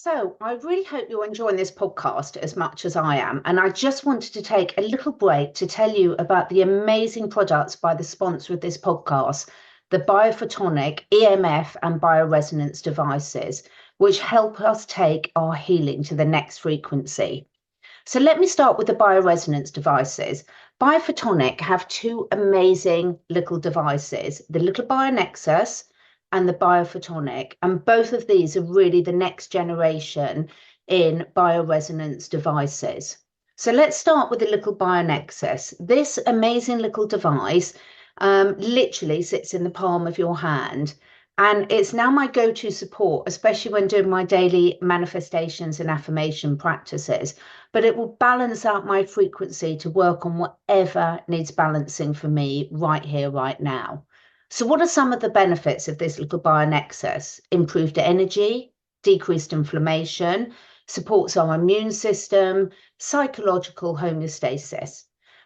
So, I really hope you're enjoying this podcast as much as I am. And I just wanted to take a little break to tell you about the amazing products by the sponsor of this podcast, the biophotonic EMF and bioresonance devices, which help us take our healing to the next frequency. So, let me start with the bioresonance devices. Biophotonic have two amazing little devices, the little BioNexus and the biophotonic. And both of these are really the next generation in bioresonance devices. So let's start with the little BioNexus. This amazing little device literally sits in the palm of your hand. And it's now my go-to support, especially when doing my daily manifestations and affirmation practices. But it will balance out my frequency to work on whatever needs balancing for me right here, right now. So what are some of the benefits of this little BioNexus? Improved energy, decreased inflammation, supports our immune system, psychological homeostasis.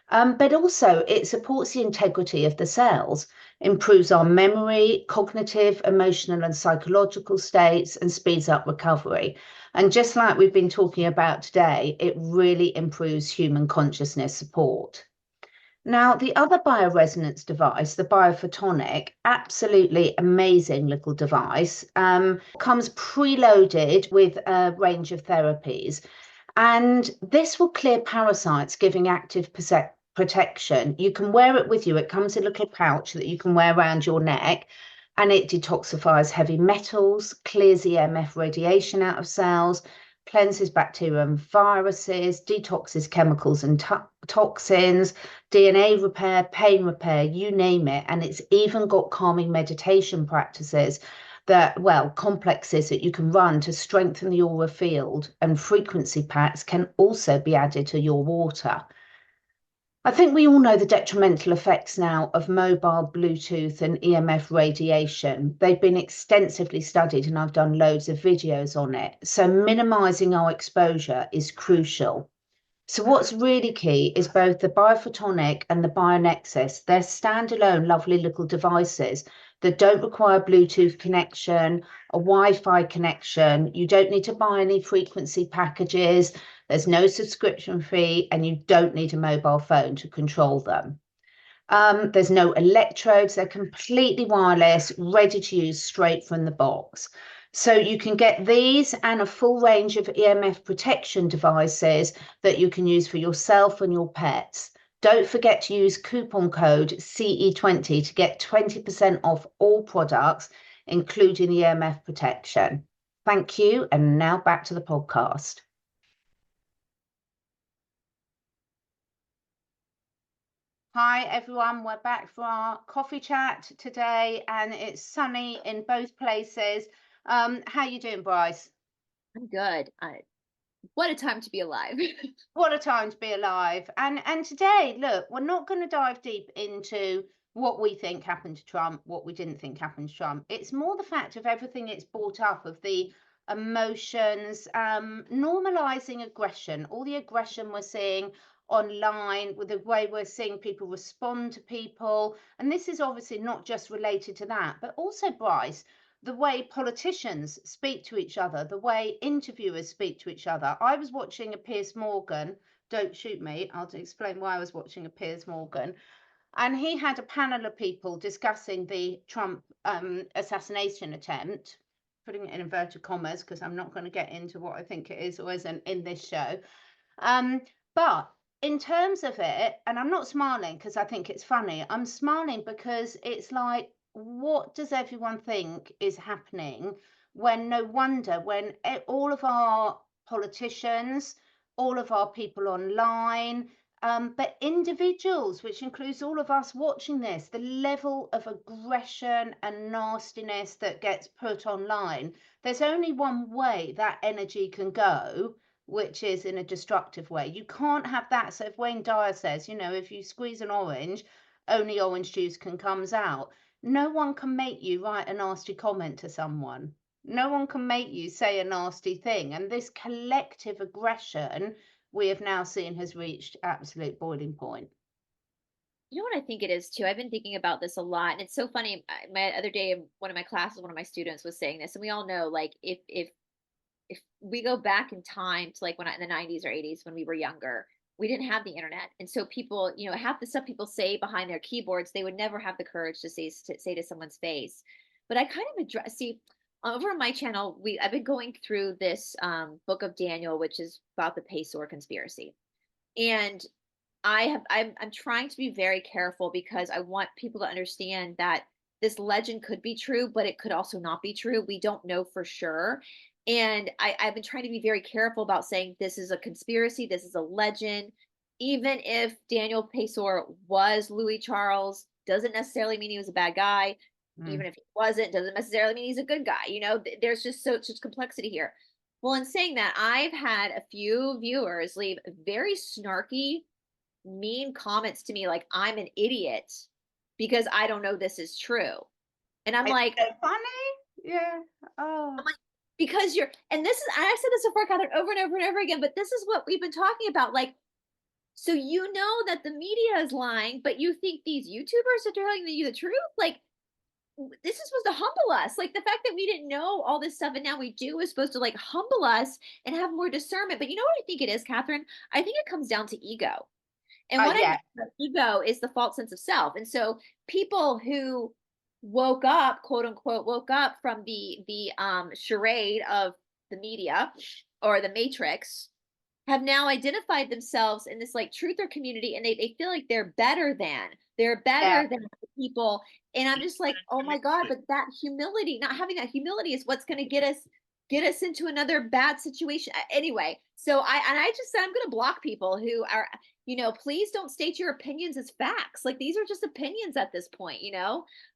But also it supports the integrity of the cells, improves our memory, cognitive, emotional and psychological states, and speeds up recovery. And just like we've been talking about today, it really improves human consciousness support. Now, the other bioresonance device, the biophotonic, absolutely amazing little device, comes preloaded with a range of therapies. And this will clear parasites, giving active protection. You can wear it with you. It comes in a little pouch that you can wear around your neck, and it detoxifies heavy metals, clears EMF radiation out of cells, cleanses bacteria and viruses, detoxes chemicals and toxins, DNA repair, pain repair, you name it. And it's even got calming meditation practices that, well, complexes that you can run to strengthen the aura field, and frequency packs can also be added to your water. I think we all know the detrimental effects now of mobile Bluetooth and EMF radiation. They've been extensively studied and I've done loads of videos on it. So minimizing our exposure is crucial. So what's really key is both the biophotonic and the BioNexus. They're standalone, lovely little devices that don't require Bluetooth connection, a Wi-Fi connection. You don't need to buy any frequency packages. There's no subscription fee, and you don't need a mobile phone to control them. There's no electrodes. They're completely wireless, ready to use straight from the box. So you can get these and a full range of EMF protection devices that you can use for yourself and your pets. Don't forget to use coupon code CE20 to get 20% off all products, including EMF protection. Thank you. And now back to the podcast. Hi everyone, we're back for our coffee chat today, and it's sunny in both places. How you doing, Bryce? I'm good. What a time to be alive. What a time to be alive. And today, look, we're not going to dive deep into what we think happened to Trump, what we didn't think happened to Trump. It's more the fact of everything it's brought up, of the emotions, normalizing aggression, all the aggression we're seeing online, with the way we're seeing people respond to people. And this is obviously not just related to that, but also, Bryce, the way politicians speak to each other, the way interviewers speak to each other. I was watching a Piers Morgan, don't shoot me, I'll explain why I was watching a Piers Morgan. And he had a panel of people discussing the Trump assassination attempt, putting it in inverted commas, because I'm not going to get into what I think it is or isn't in this show. But in terms of it, and I'm not smiling because I think it's funny, I'm smiling because it's like, what does everyone think is happening, when no wonder, when all of our politicians, all of our people online, but individuals, which includes all of us watching this, the level of aggression and nastiness that gets put online, there's only one way that energy can go, which is in a destructive way. You can't have that. So if Wayne Dyer says, if you squeeze an orange, only orange juice can comes out. No one can make you write a nasty comment to someone. No one can make you say a nasty thing. And this collective aggression we have now seen has reached absolute boiling point. You know what I think it is too? I've been thinking about this a lot, and it's so funny. My other day, in one of my classes, one of my students was saying this, and we all know, like, if if we go back in time to like when in the 90s or 80s when we were younger, we didn't have the internet. And so people, half the stuff people say behind their keyboards, they would never have the courage to say to someone's face. But I kind of address, see, over on my channel, I've been going through this book of Daniel, which is about the Pacor conspiracy. And I'm trying to be very careful because I want people to understand that this legend could be true, but it could also not be true. We don't know for sure. And I've been trying to be very careful about saying this is a conspiracy, this is a legend. Even if Daniel Pacor was Louis Charles, doesn't necessarily mean he was a bad guy. Even if he wasn't, doesn't necessarily mean he's a good guy. There's just such complexity here. Well, in saying that, I've had a few viewers leave very snarky, mean comments to me like I'm an idiot because I don't know this is true. And I'm like, so funny. Yeah. Oh. I'm like, because and this is, I've said this before, Catherine, over and over and over again, but this is what we've been talking about. Like, so that the media is lying, but you think these YouTubers are telling you the truth? Like, this is supposed to humble us. Like the fact that we didn't know all this stuff and now we do is supposed to like humble us and have more discernment. But you know what I think it is, Catherine? I think it comes down to ego. And what I mean by ego is the false sense of self. And so people who woke up, quote unquote, woke up from the charade of the media or the matrix have now identified themselves in this like truther community, and they feel like they're better than the people. And I'm just like, oh my God, but that humility, not having that humility is what's going to get us into another bad situation. Anyway, so I just said I'm going to block people who are, please don't state your opinions as facts. Like these are just opinions at this point,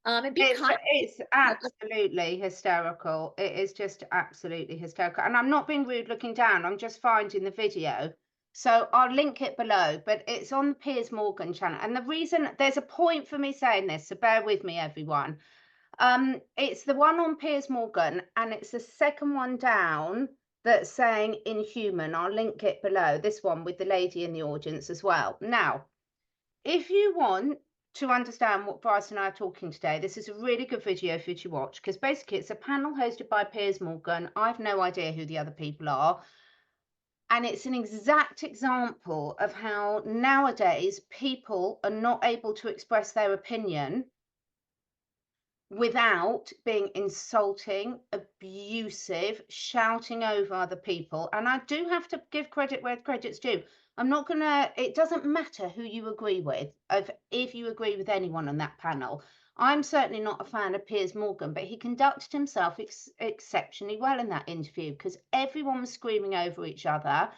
and be it's absolutely hysterical. It is just absolutely hysterical. And I'm not being rude looking down. I'm just finding the video. So I'll link it below, but it's on the Piers Morgan channel. And the reason there's a point for me saying this, so bear with me, everyone. It's the one on Piers Morgan, and it's the second one down that's saying inhuman. I'll link it below, this one with the lady in the audience as well. Now, if you want to understand what Bryce and I are talking today, this is a really good video for you to watch, because basically it's a panel hosted by Piers Morgan. I've no idea who the other people are. And it's an exact example of how nowadays people are not able to express their opinion without being insulting, abusive, shouting over other people. And I do have to give credit where credit's due. I'm not gonna, it doesn't matter who you agree with, if you agree with anyone on that panel. I'm certainly not a fan of Piers Morgan, but he conducted himself exceptionally well in that interview, because everyone was screaming over each other.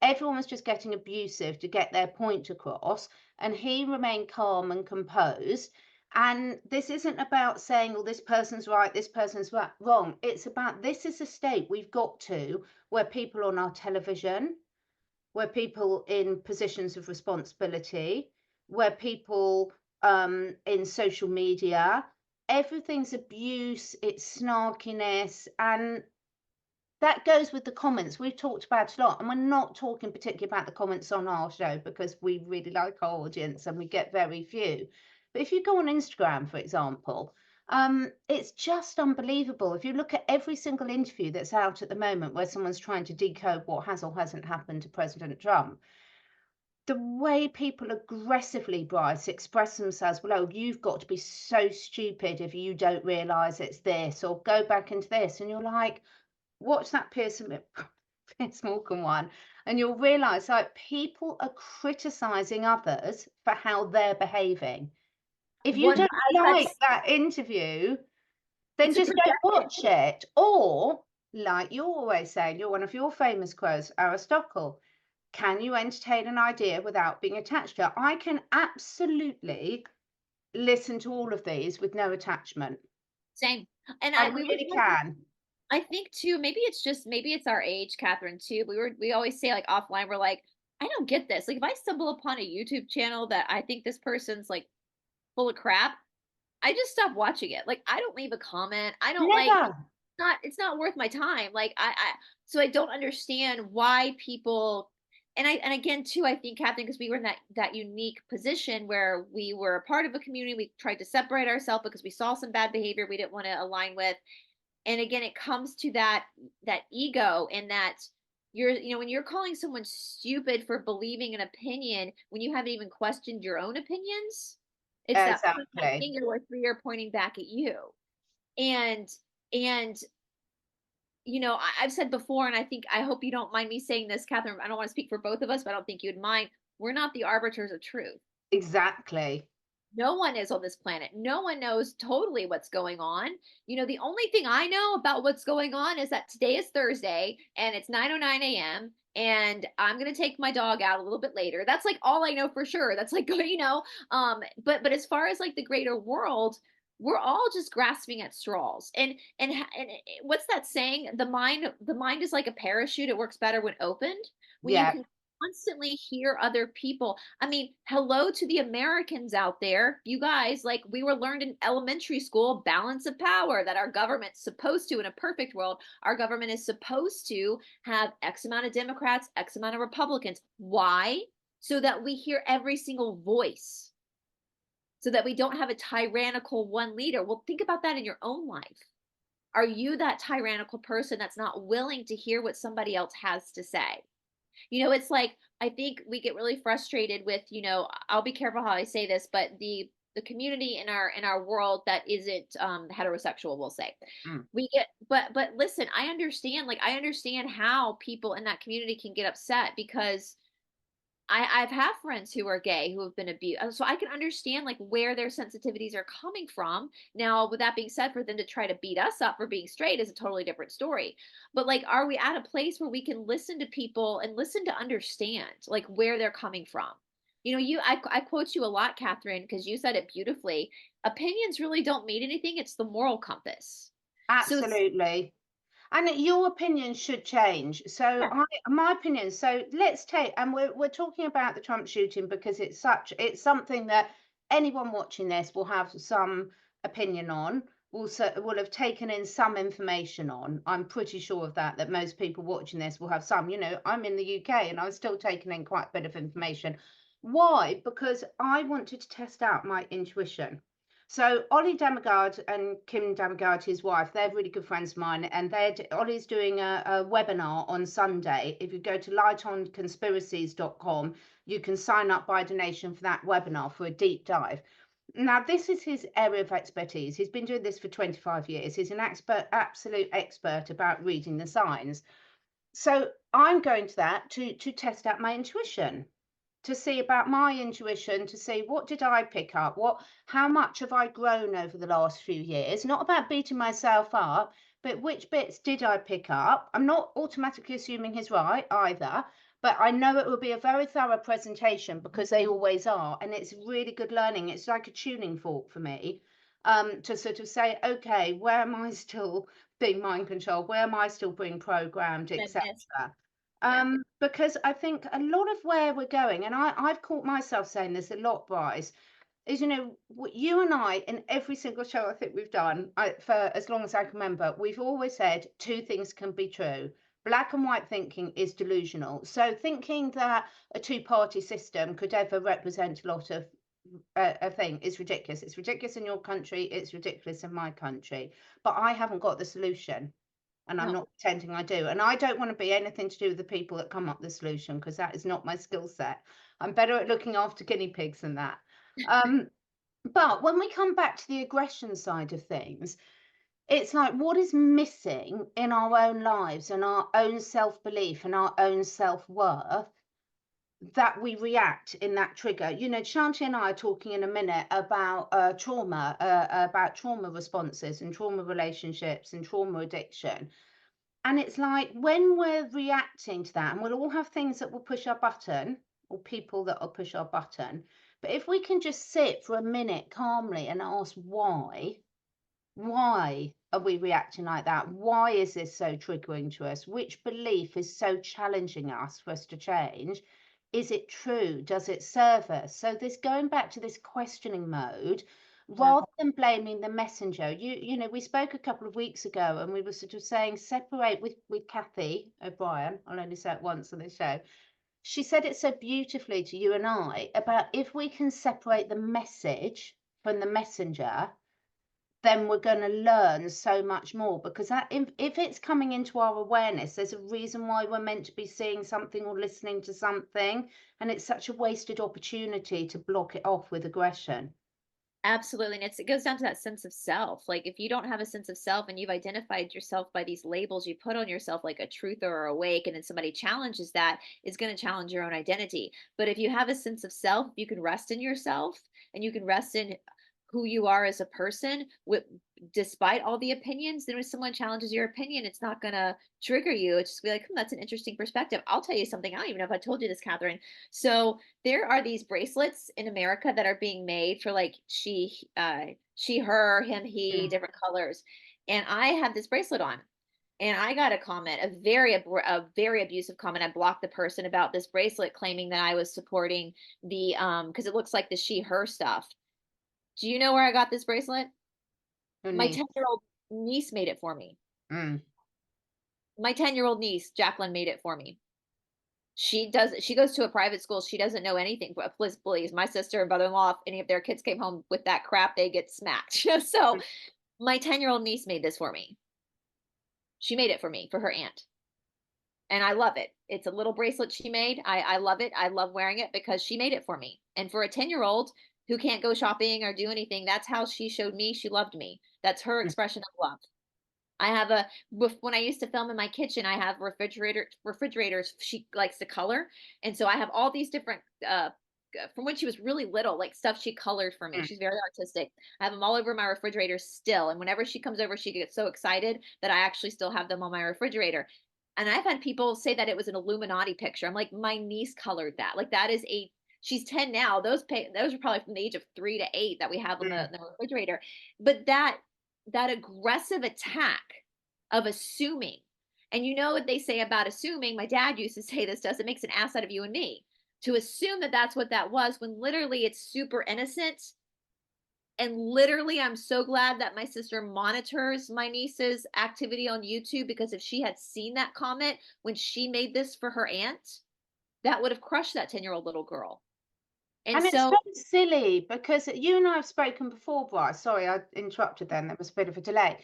Everyone was just getting abusive to get their point across, and he remained calm and composed. And this isn't about saying, well, this person's right, this person's wrong. It's about, this is a state we've got to where people on our television, where people in positions of responsibility, where people in social media, everything's abuse, it's snarkiness, and that goes with the comments. We've talked about it a lot, and we're not talking particularly about the comments on our show because we really like our audience and we get very few. But if you go on Instagram, for example, it's just unbelievable. If you look at every single interview that's out at the moment where someone's trying to decode what has or hasn't happened to President Trump, the way people aggressively, Bryce, express themselves, well, oh, you've got to be so stupid if you don't realise it's this, or go back into this. And you're like, watch that Piers Morgan one, and you'll realise like people are criticising others for how they're behaving. If you don't like that interview, then just don't watch it. Or, like you're always saying, you're one of your famous quotes, Aristotle, can you entertain an idea without being attached to it? I can absolutely listen to all of these with no attachment. Same. And I really can. I think too, maybe it's our age, Catherine, too. We always say like offline, we're like, I don't get this. Like if I stumble upon a YouTube channel that I think this person's like full of crap, I just stop watching it. Like I don't leave a comment. I don't it's not worth my time. Like so I don't understand why people, and again too, I think, Catherine, because we were in that unique position where we were a part of a community, we tried to separate ourselves because we saw some bad behavior we didn't want to align with. And again, it comes to that ego, and that when you're calling someone stupid for believing an opinion when you haven't even questioned your own opinions, it's that Exactly. finger where three are pointing back at you. And and I've said before, and I hope you don't mind me saying this, Catherine. I don't want to speak for both of us, but I don't think you'd mind. We're not the arbiters of truth. Exactly. No one is on this planet. No one knows totally what's going on. The only thing I know about what's going on is that today is Thursday and it's 9:09 a.m. and I'm going to take my dog out a little bit later. That's like all I know for sure. That's like, but as far as like the greater world, we're all just grasping at straws. And what's that saying? The mind is like a parachute. It works better when opened. When you Yeah. can constantly hear other people. I mean, hello to the Americans out there. You guys, like we were learned in elementary school, balance of power, that our government's supposed to, in a perfect world, our government is supposed to have X amount of Democrats, X amount of Republicans. Why? So that we hear every single voice, so that we don't have a tyrannical one leader. Well, think about that in your own life. Are you that tyrannical person that's not willing to hear what somebody else has to say? It's like, I think we get really frustrated with, I'll be careful how I say this, but the community in our world that isn't heterosexual, we'll say. Mm. We get, but listen, I understand how people in that community can get upset, because I've had friends who are gay who have been abused. So I can understand like where their sensitivities are coming from. Now, with that being said, for them to try to beat us up for being straight is a totally different story. But like, are we at a place where we can listen to people and listen to understand like where they're coming from? I quote you a lot, Catherine, because you said it beautifully. Opinions really don't mean anything. It's the moral compass. So Absolutely. And your opinion should change. So yeah, my opinion. So let's take, and we're talking about the Trump shooting because it's something that anyone watching this will have some opinion on. Will have taken in some information on. I'm pretty sure of that. That most people watching this will have some. I'm in the UK and I was still taking in quite a bit of information. Why? Because I wanted to test out my intuition. So Ollie Damagard and Kim Damagard, his wife, they're really good friends of mine, and Ollie's doing a webinar on Sunday. If you go to lightonconspiracies.com, you can sign up by donation for that webinar for a deep dive. Now, this is his area of expertise. He's been doing this for 25 years. He's an absolute expert about reading the signs. So I'm going to that to test out my intuition, to see about my intuition, to see what did I pick up, how much have I grown over the last few years, not about beating myself up, but which bits did I pick up. I'm not automatically assuming he's right either, but I know it will be a very thorough presentation because they always are, and it's really good learning. It's like a tuning fork for me, to sort of say, okay, where am I still being mind controlled, where am I still being programmed, etc. yeah, Because I think a lot of where we're going, and I've caught myself saying this a lot, Bryce, is, you and I, in every single show I think we've done, for as long as I can remember, we've always said two things can be true. Black and white thinking is delusional. So thinking that a two-party system could ever represent a lot of a thing is ridiculous. It's ridiculous in your country. It's ridiculous in my country. But I haven't got the solution. And I'm no. not pretending I do. And I don't want to be anything to do with the people that come up with the solution, because that is not my skill set. I'm better at looking after guinea pigs than that. But when we come back to the aggression side of things, it's like, what is missing in our own lives and our own self-belief and our own self-worth, that we react in that trigger? Shanti and I are talking in a minute about trauma responses and trauma relationships and trauma addiction. And it's like, when we're reacting to that, and we'll all have things that will push our button, or people that will push our button. But if we can just sit for a minute calmly and ask why are we reacting like that? Why is this so triggering to us? Which belief is so challenging us for us to change? Is it true? Does it serve us? So this, going back to this questioning mode, Yeah. rather than blaming the messenger. We spoke a couple of weeks ago and we were sort of saying, separate with Cathy O'Brien. I'll only say it once on the show. She said it so beautifully to you and I about, if we can separate the message from the messenger, then we're going to learn so much more, because that if it's coming into our awareness, there's a reason why we're meant to be seeing something or listening to something, and it's such a wasted opportunity to block it off with aggression. Absolutely. And it goes down to that sense of self. Like if you don't have a sense of self and you've identified yourself by these labels you put on yourself, like a truther or awake, and then somebody challenges that, is going to challenge your own identity. But if you have a sense of self, you can rest in yourself and you can rest in who you are as a person with, despite all the opinions. Then when someone challenges your opinion, it's not going to trigger you. It's just be like, that's an interesting perspective. I'll tell you something. I don't even know if I told you this, Catherine. So there are these bracelets in America that are being made for like she, her, him, he, Mm. different colors. And I have this bracelet on. And I got a comment, a very abusive comment. I blocked the person about this bracelet, claiming that I was supporting the because it looks like the she, her stuff. Do you know where I got this bracelet? Your My niece. 10-year-old niece made it for me. Mm. My 10-year-old niece, Jacqueline, made it for me. She goes to a private school. She doesn't know anything. But please, my sister and brother-in-law, if any of their kids came home with that crap, they get smacked. So my 10-year-old niece made this for me. She made it for me, for her aunt. And I love it. It's a little bracelet she made. I love it. I love wearing it because she made it for me. And for a 10-year-old who can't go shopping or do anything, that's how she showed me she loved me. That's her Mm. expression of love. I have when I used to film in my kitchen, I have refrigerators she likes to color. And so I have all these different from when she was really little, like stuff she colored for me. Mm. She's very artistic. I have them all over my refrigerator still. And whenever she comes over, she gets so excited that I actually still have them on my refrigerator. And I've had people say that it was an Illuminati picture. I'm like, my niece colored that. Like that is she's 10 now. Those are probably from the age of 3 to 8 that we have on Mm. the refrigerator. But that aggressive attack of assuming, and you know what they say about assuming, my dad used to say this to us, it makes an ass out of you and me, to assume that that's what that was when literally it's super innocent. And literally, I'm so glad that my sister monitors my niece's activity on YouTube, because if she had seen that comment when she made this for her aunt, that would have crushed that 10-year-old little girl. And And it's so, so silly, because you and I have spoken before, Bryce. Sorry, I interrupted then. There was a bit of a delay.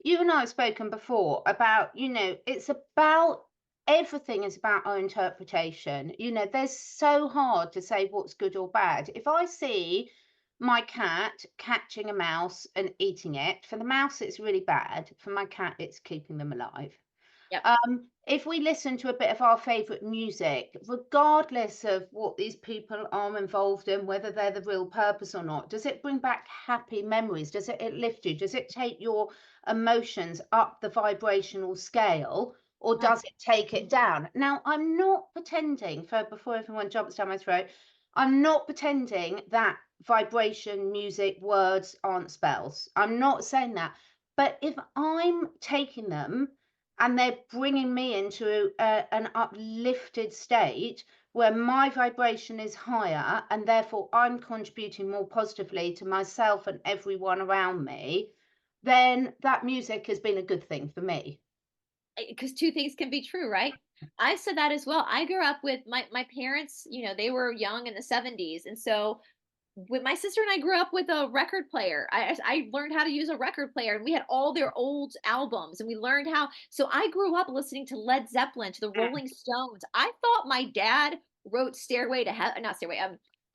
You and I have spoken before about, it's about everything is about our interpretation. There's so hard to say what's good or bad. If I see my cat catching a mouse and eating it, for the mouse, it's really bad. For my cat, it's keeping them alive. yep, If we listen to a bit of our favorite music, regardless of what these people are involved in, whether they're the real purpose or not, does it bring back happy memories? Does it lift you? Does it take your emotions up the vibrational scale, or yeah, does it take it down? Now, I'm not pretending, before everyone jumps down my throat, I'm not pretending that vibration, music, words aren't spells. I'm not saying that. But if I'm taking them and they're bringing me into an uplifted state where my vibration is higher, and therefore I'm contributing more positively to myself and everyone around me, then that music has been a good thing for me. because two things can be true, right? I said that as well. I grew up with my parents, they were young in the 70s. And so with my sister and I grew up with a record player. I learned how to use a record player, and we had all their old albums, and we learned how. So I grew up listening to Led Zeppelin, to the Mm. Rolling Stones. I thought my dad wrote Stairway to Heaven, not Stairway,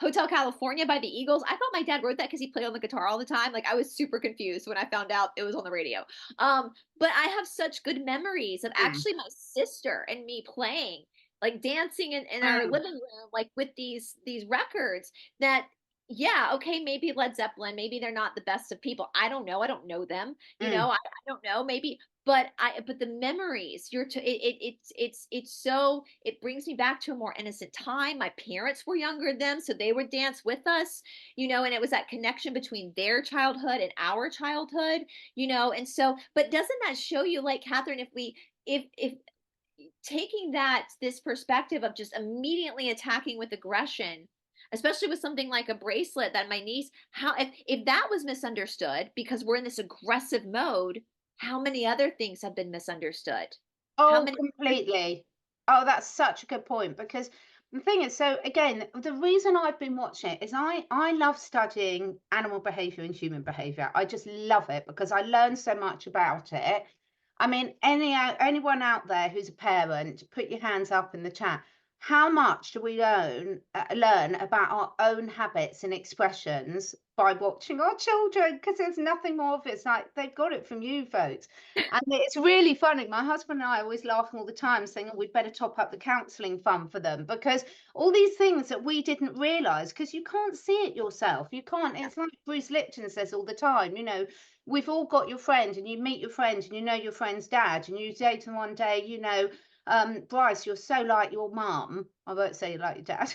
Hotel California by the Eagles. I thought my dad wrote that because he played on the guitar all the time. Like I was super confused when I found out it was on the radio. But I have such good memories of Mm. actually my sister and me playing, like dancing in our Mm. living room, like with these records that, yeah, okay, maybe Led Zeppelin, maybe they're not the best of people. I don't know. I don't know them. Mm. I don't know. Maybe, but the memories, it's so, it brings me back to a more innocent time. My parents were younger than them, so they would dance with us, and it was that connection between their childhood and our childhood, and so, but doesn't that show you, like, Catherine, if taking this perspective of just immediately attacking with aggression, especially with something like a bracelet that my niece, how, if that was misunderstood because we're in this aggressive mode, how many other things have been misunderstood? How Oh, many? completely. Oh, that's such a good point, because The thing is, so again, the reason I've been watching it is I love studying animal behavior and human behavior. I just love it because I learn so much about it. I mean, anyone out there who's a parent, put your hands up in the chat. How much do we learn about our own habits and expressions by watching our children? Because there's nothing more of it. It's like they've got it from you folks. And it's really funny. My husband and I always laugh all the time, saying, oh, we'd better top up the counselling fund for them, because all these things that we didn't realise, because you can't see it yourself. You can't. It's like Bruce Lipton says all the time, you know, we've all got your friend, and you meet your friend, and you know your friend's dad, and you say to them one day, you know, Bryce, you're so like your mum. I won't say you like your dad.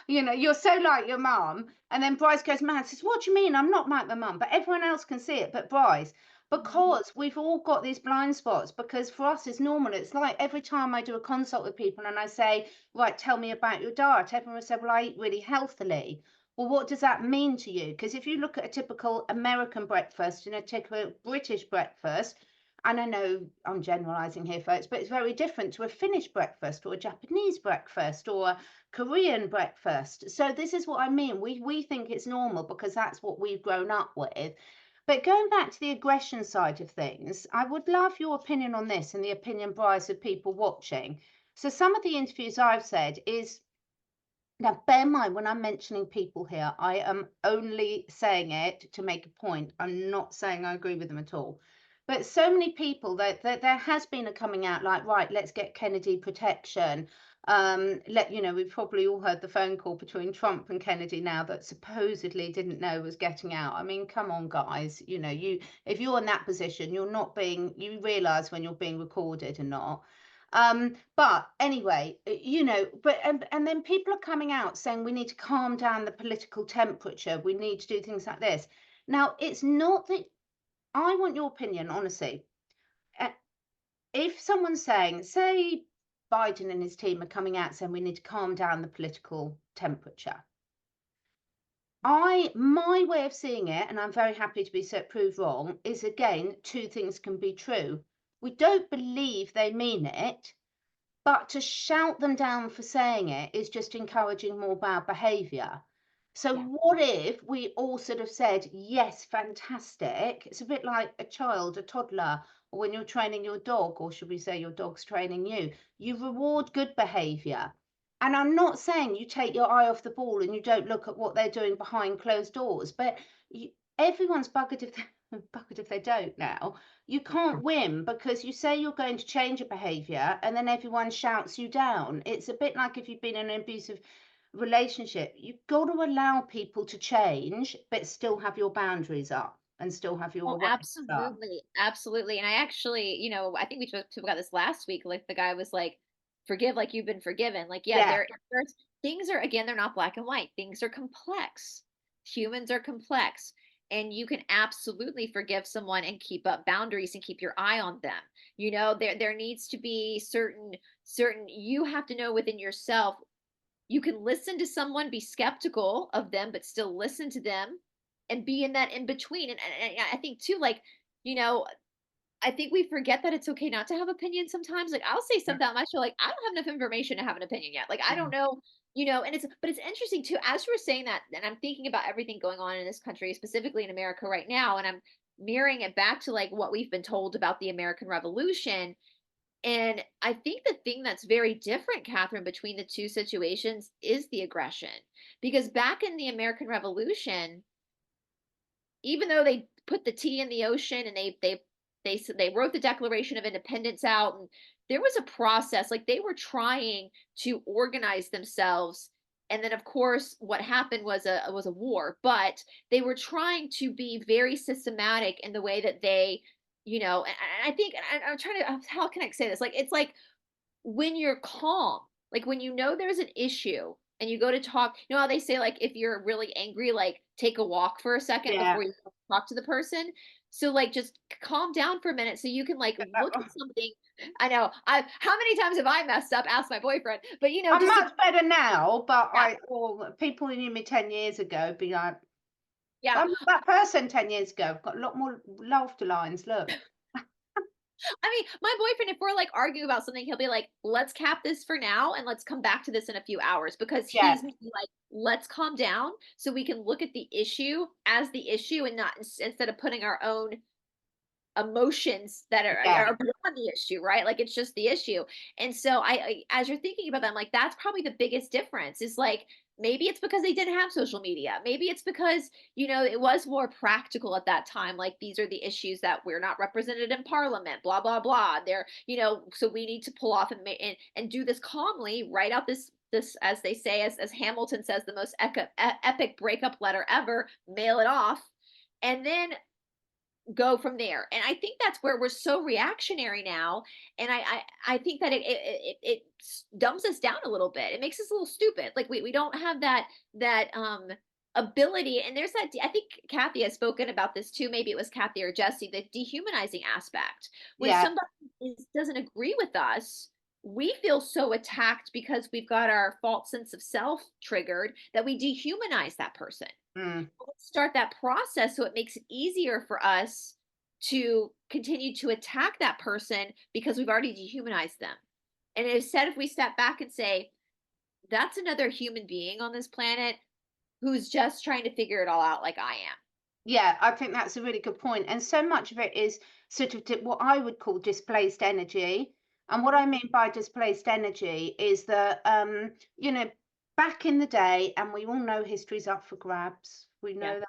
You know, you're so like your mum. And then Bryce goes mad, says, what do you mean? I'm not like my mum. But everyone else can see it but Bryce. Because we've all got these blind spots, because for us it's normal. It's like every time I do a consult with people and I say, right, tell me about your diet, everyone will say, well, I eat really healthily. Well, what does that mean to you? Because if you look at a typical American breakfast and a typical British breakfast, and I know I'm generalizing here, folks, but it's very different to a Finnish breakfast or a Japanese breakfast or a Korean breakfast. So this is what I mean. We think it's normal because that's what we've grown up with. But going back to the aggression side of things, I would love your opinion on this and the opinion, Bryce, of people watching. So some of the interviews I've said is, now bear in mind when I'm mentioning people here, I am only saying it to make a point. I'm not saying I agree with them at all. But so many people that there has been a coming out like, right, let's get Kennedy protection. You know, we've probably all heard the phone call between Trump and Kennedy now that supposedly didn't know was getting out. I mean, come on, guys. You know, if you're in that position, you realize when you're being recorded and not. But anyway, you know, and then people are coming out saying we need to calm down the political temperature. We need to do things like this. Now, it's not that I want your opinion, honestly. If someone's saying, say, Biden and his team are coming out saying we need to calm down the political temperature. My way of seeing it, and I'm very happy to be proved wrong, is again, two things can be true. We don't believe they mean it, but to shout them down for saying it is just encouraging more bad behaviour. So what if we all sort of said, yes, fantastic. It's a bit like a child, a toddler, or when you're training your dog, or should we say your dog's training you, you reward good behaviour. And I'm not saying you take your eye off the ball and you don't look at what they're doing behind closed doors, but everyone's buggered if they don't now. You can't win because you say you're going to change a behaviour and then everyone shouts you down. It's a bit like if you've been in an abusive relationship. You've got to allow people to change, but still have your boundaries up and still have your Oh, awareness up. absolutely. Absolutely. And I actually, you know, I think we talked about this last week. Like the guy was like, forgive like you've been forgiven. Like, yeah, Yeah. there's things are, again, they're not black and white. Things are complex. Humans are complex. And you can absolutely forgive someone and keep up boundaries and keep your eye on them. You know, there needs to be certain, you have to know within yourself, you can listen to someone, be skeptical of them, but still listen to them and be in that in between. And I think too, like, you know, I think we forget that it's okay not to have opinions sometimes. Like I'll say something on my show, like I don't have enough information to have an opinion yet. Like I don't know, you know, and but it's interesting too, as you were saying that, and I'm thinking about everything going on in this country, specifically in America right now, and I'm mirroring it back to like what we've been told about the American Revolution. And I think the thing that's very different, Catherine, between the two situations is the aggression. Because back in the American Revolution, even though they put the tea in the ocean and they wrote the Declaration of Independence out, and there was a process, like they were trying to organize themselves. And then, of course, what happened was a war, but they were trying to be very systematic in the way that they, you know, and I think, and I'm trying to, how can I say this? Like, it's like when you're calm, like when you know there's an issue and you go to talk, you know how they say, like, if you're really angry, like take a walk for a second Yeah. before you talk to the person. So like just calm down for a minute so you can like look at something. I know how many times have I messed up? Ask my boyfriend. But you know, I'm just much better now, but yeah, people who knew me 10 years ago be like, yeah. I'm not that person 10 years ago. I've got a lot more laughter lines. Look. I mean, my boyfriend, if we're like arguing about something, he'll be like, let's cap this for now and let's come back to this in a few hours, because Yeah, he's like, let's calm down so we can look at the issue as the issue, and not instead of putting our own emotions that yeah, are beyond the issue, right? Like it's just the issue. And so as you're thinking about that, I'm like, that's probably the biggest difference, is like, maybe it's because they didn't have social media. Maybe it's because, it was more practical at that time. Like, these are the issues that we're not represented in parliament, blah, blah, blah. They're, so we need to pull off and do this calmly, write out this, as they say, as Hamilton says, the most epic breakup letter ever, mail it off, and then go from there. And I think that's where we're so reactionary now. And I think that it dumbs us down a little bit. It makes us a little stupid. Like we don't have that ability. And there's that, I think Kathy has spoken about this too. Maybe it was Kathy or Jesse, the dehumanizing aspect. When yeah. somebody doesn't agree with us, we feel so attacked because we've got our false sense of self triggered, that we dehumanize that person. Mm. Let's start that process so it makes it easier for us to continue to attack that person, because we've already dehumanized them. And instead, if we step back and say, that's another human being on this planet who's just trying to figure it all out like I am. Yeah, I think that's a really good point. And so much of it is sort of what I would call displaced energy. And what I mean by displaced energy is that, back in the day, and we all know history's up for grabs, we Yeah. know that.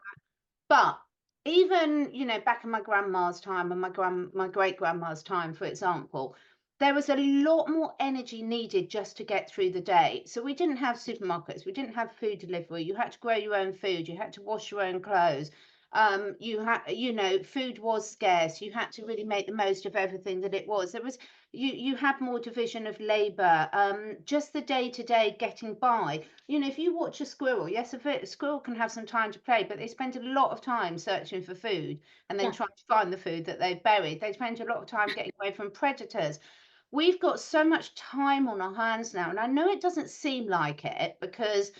But even, back in my grandma's time and my great grandma's time, for example, there was a lot more energy needed just to get through the day. So we didn't have supermarkets, we didn't have food delivery. You had to grow your own food, you had to wash your own clothes. Food was scarce. You had to really make the most of everything that it was. There was you had more division of labor. Just the day to day getting by. If you watch a squirrel, yes, a squirrel can have some time to play, but they spend a lot of time searching for food and then Yeah. trying to find the food that they've buried. They spend a lot of time getting away from predators. We've got so much time on our hands now, and I know it doesn't seem like it, because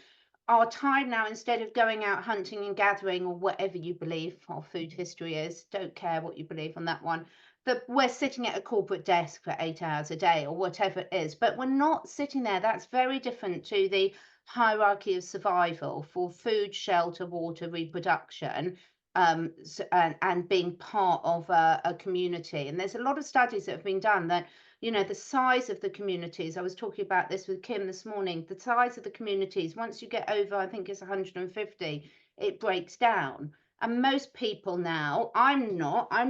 our time now, instead of going out hunting and gathering, or whatever you believe our food history is, don't care what you believe on that one, that we're sitting at a corporate desk for 8 hours a day or whatever it is, but we're not sitting there. That's very different to the hierarchy of survival for food, shelter, water, reproduction, and being part of a community. And there's a lot of studies that have been done that, the size of the communities, I was talking about this with Kim this morning, the size of the communities, once you get over, I think it's 150, it breaks down. And most people now, I'm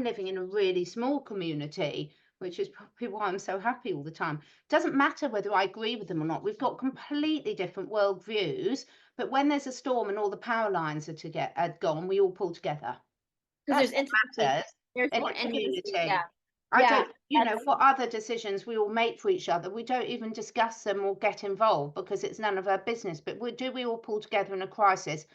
living in a really small community, which is probably why I'm so happy all the time. Doesn't matter whether I agree with them or not. We've got completely different world views, but when there's a storm and all the power lines are gone, we all pull together. Because That's there's what intimacy. matters There's in more a intimacy. Yeah. community. I Yeah. don't, That's what other decisions we all make for each other, we don't even discuss them or get involved because it's none of our business. But do we all pull together in a crisis?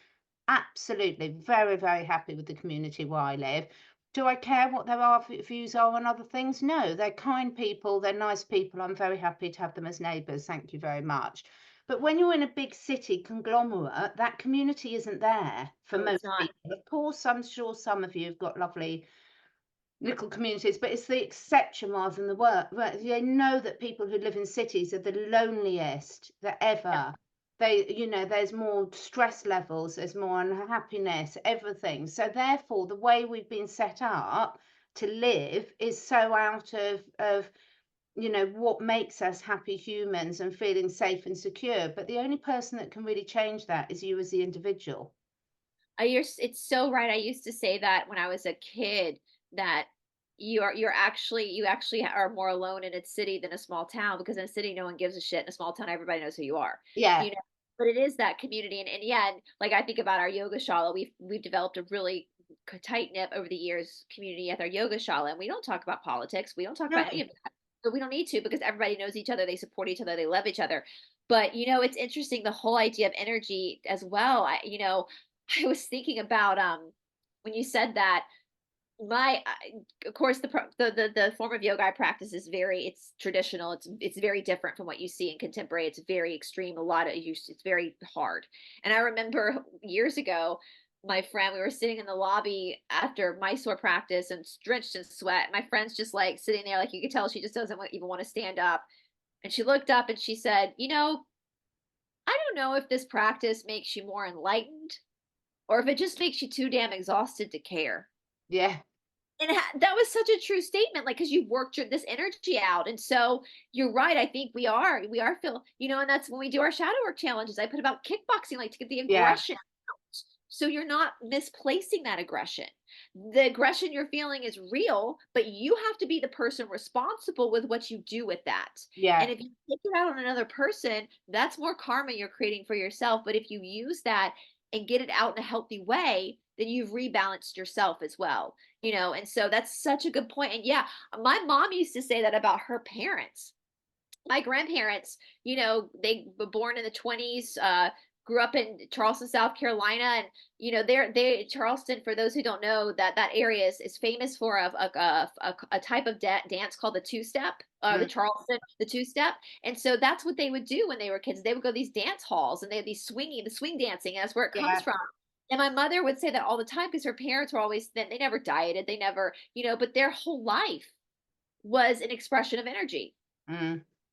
Absolutely. Very, very happy with the community where I live. Do I care what their views are on other things? No, they're kind people, they're nice people. I'm very happy to have them as neighbours. Thank you very much. But when you're in a big city conglomerate, that community isn't there for no, it's most not. people. Of course, I'm sure some of you have got lovely little communities, but it's the exception rather than the work. They know that people who live in cities are the loneliest that Yeah. ever. There's more stress levels, there's more unhappiness, everything. So therefore, the way we've been set up to live is so out of what makes us happy humans and feeling safe and secure. But the only person that can really change that is you as the individual. It's so right. I used to say that when I was a kid, that you actually are more alone in a city than a small town, because in a city no one gives a shit. In a small town everybody knows who you are. Yeah, You know, but it is that community. And yeah, and like I think about our yoga shala, we've developed a really tight knit over the years community at our yoga shala, and we don't talk about politics. We don't talk no, about any of that. But we don't need to, because everybody knows each other. They support each other. They love each other. But it's interesting, the whole idea of energy as well. I was thinking about when you said that, of course the form of yoga I practice is it's traditional. It's very different from what you see in contemporary. It's very extreme. A lot of use. It's very hard. And I remember years ago my friend, we were sitting in the lobby after Mysore practice and drenched in sweat. My friend's just like sitting there, like you could tell she just doesn't even want to stand up. And she looked up and she said, I don't know if this practice makes you more enlightened or if it just makes you too damn exhausted to care. Yeah. And that was such a true statement, like, because you've worked this energy out. And so you're right. I think we are feel, and that's when we do our shadow work challenges. I put about kickboxing, like to get the aggression out. So you're not misplacing that aggression. The aggression you're feeling is real, but you have to be the person responsible with what you do with that. Yeah. And if you take it out on another person, that's more karma you're creating for yourself. But if you use that and get it out in a healthy way, then you've rebalanced yourself as well. And so that's such a good point. And yeah, my mom used to say that about her parents. My grandparents, they were born in the 20s, grew up in Charleston, South Carolina. And, they Charleston, for those who don't know, that area is famous for a type of dance called the two-step, the Charleston, the two-step. And so that's what they would do when they were kids. They would go to these dance halls and they had the swing dancing. That's where it comes from. And my mother would say that all the time because her parents were always thin. They never dieted. They never, but their whole life was an expression of energy.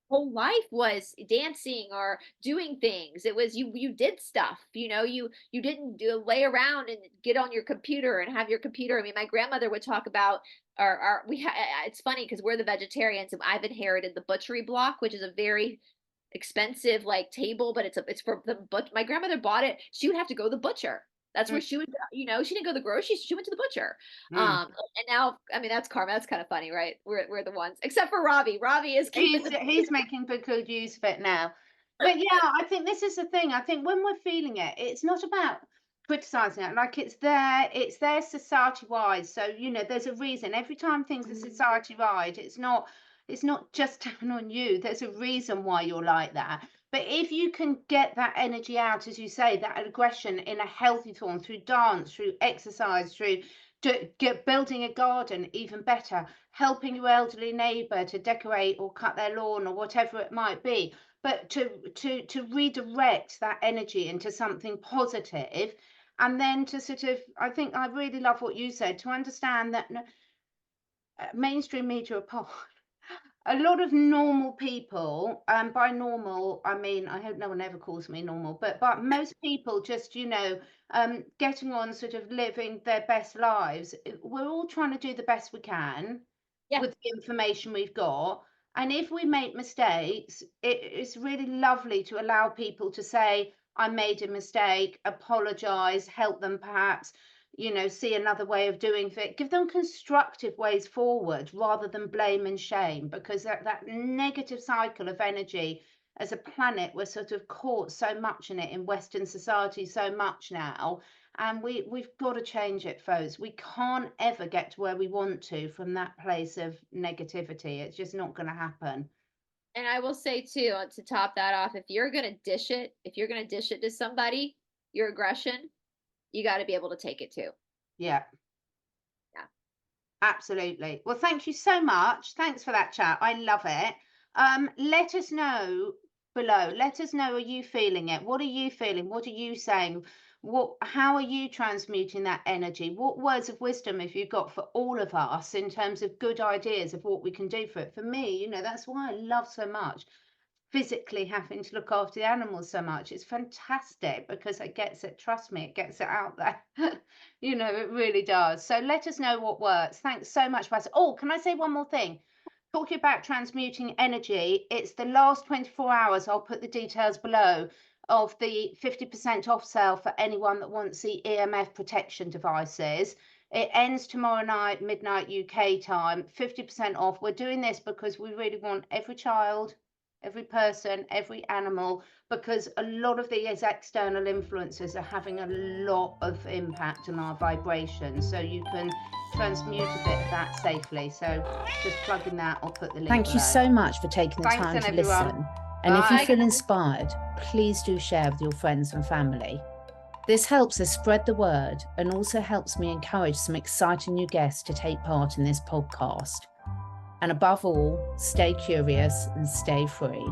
Whole life was dancing or doing things. It was you did stuff, you didn't lay around and get on your computer and have your computer. I mean, my grandmother would talk about it's funny because we're the vegetarians and I've inherited the butchery block, which is a very expensive like table, but it's for the my grandmother bought it. She would have to go to the butcher. That's where she would, she didn't go to the groceries. She went to the butcher. And now, I mean, that's karma. That's kind of funny, right? We're the ones, except for Robbie. Robbie is he's making good use of it now. But yeah, I think this is the thing. I think when we're feeling it, it's not about criticizing it. Like it's there society-wide. So, there's a reason. Every time things are society-wide, it's not just down on you. There's a reason why you're like that. But if you can get that energy out, as you say, that aggression in a healthy form through dance, through exercise, through building a garden, even better, helping your elderly neighbour to decorate or cut their lawn or whatever it might be, but to redirect that energy into something positive, and then to sort of, I think I really love what you said, to understand that mainstream media apart, a lot of normal people, by normal, I mean, I hope no one ever calls me normal, but most people just, getting on sort of living their best lives. We're all trying to do the best we can with the information we've got. And if we make mistakes, it's really lovely to allow people to say, I made a mistake, apologize, help them perhaps, see another way of doing it, give them constructive ways forward rather than blame and shame, because that negative cycle of energy as a planet, we're sort of caught so much in it in Western society so much now, and we've got to change it, folks. We can't ever get to where we want to from that place of negativity. It's just not going to happen. And I will say too, to top that off, if you're going to dish it to somebody, your aggression, you got to be able to take it too. Yeah. Absolutely. Well, thank you so much. Thanks for that chat. I love it. Let us know below. Let us know, are you feeling it? What are you feeling? What are you saying? How are you transmuting that energy? What words of wisdom have you got for all of us in terms of good ideas of what we can do for it? For me, that's why I love so much physically having to look after the animals so much. It's fantastic because it gets it, trust me, it gets it out there. It really does. So let us know what works. Thanks so much, Baz. Oh, can I say one more thing? Talking about transmuting energy, it's the last 24 hours. I'll put the details below of the 50% off sale for anyone that wants the EMF protection devices. It ends tomorrow night, midnight UK time, 50% off. We're doing this because we really want every child, every person, every animal, because a lot of these external influences are having a lot of impact on our vibrations. So you can transmute a bit of that safely. So just plug in that, I'll put the link Thank below. you so much for taking the time to listen. And if you feel inspired, please do share with your friends and family. This helps us spread the word and also helps me encourage some exciting new guests to take part in this podcast. And above all, stay curious and stay free.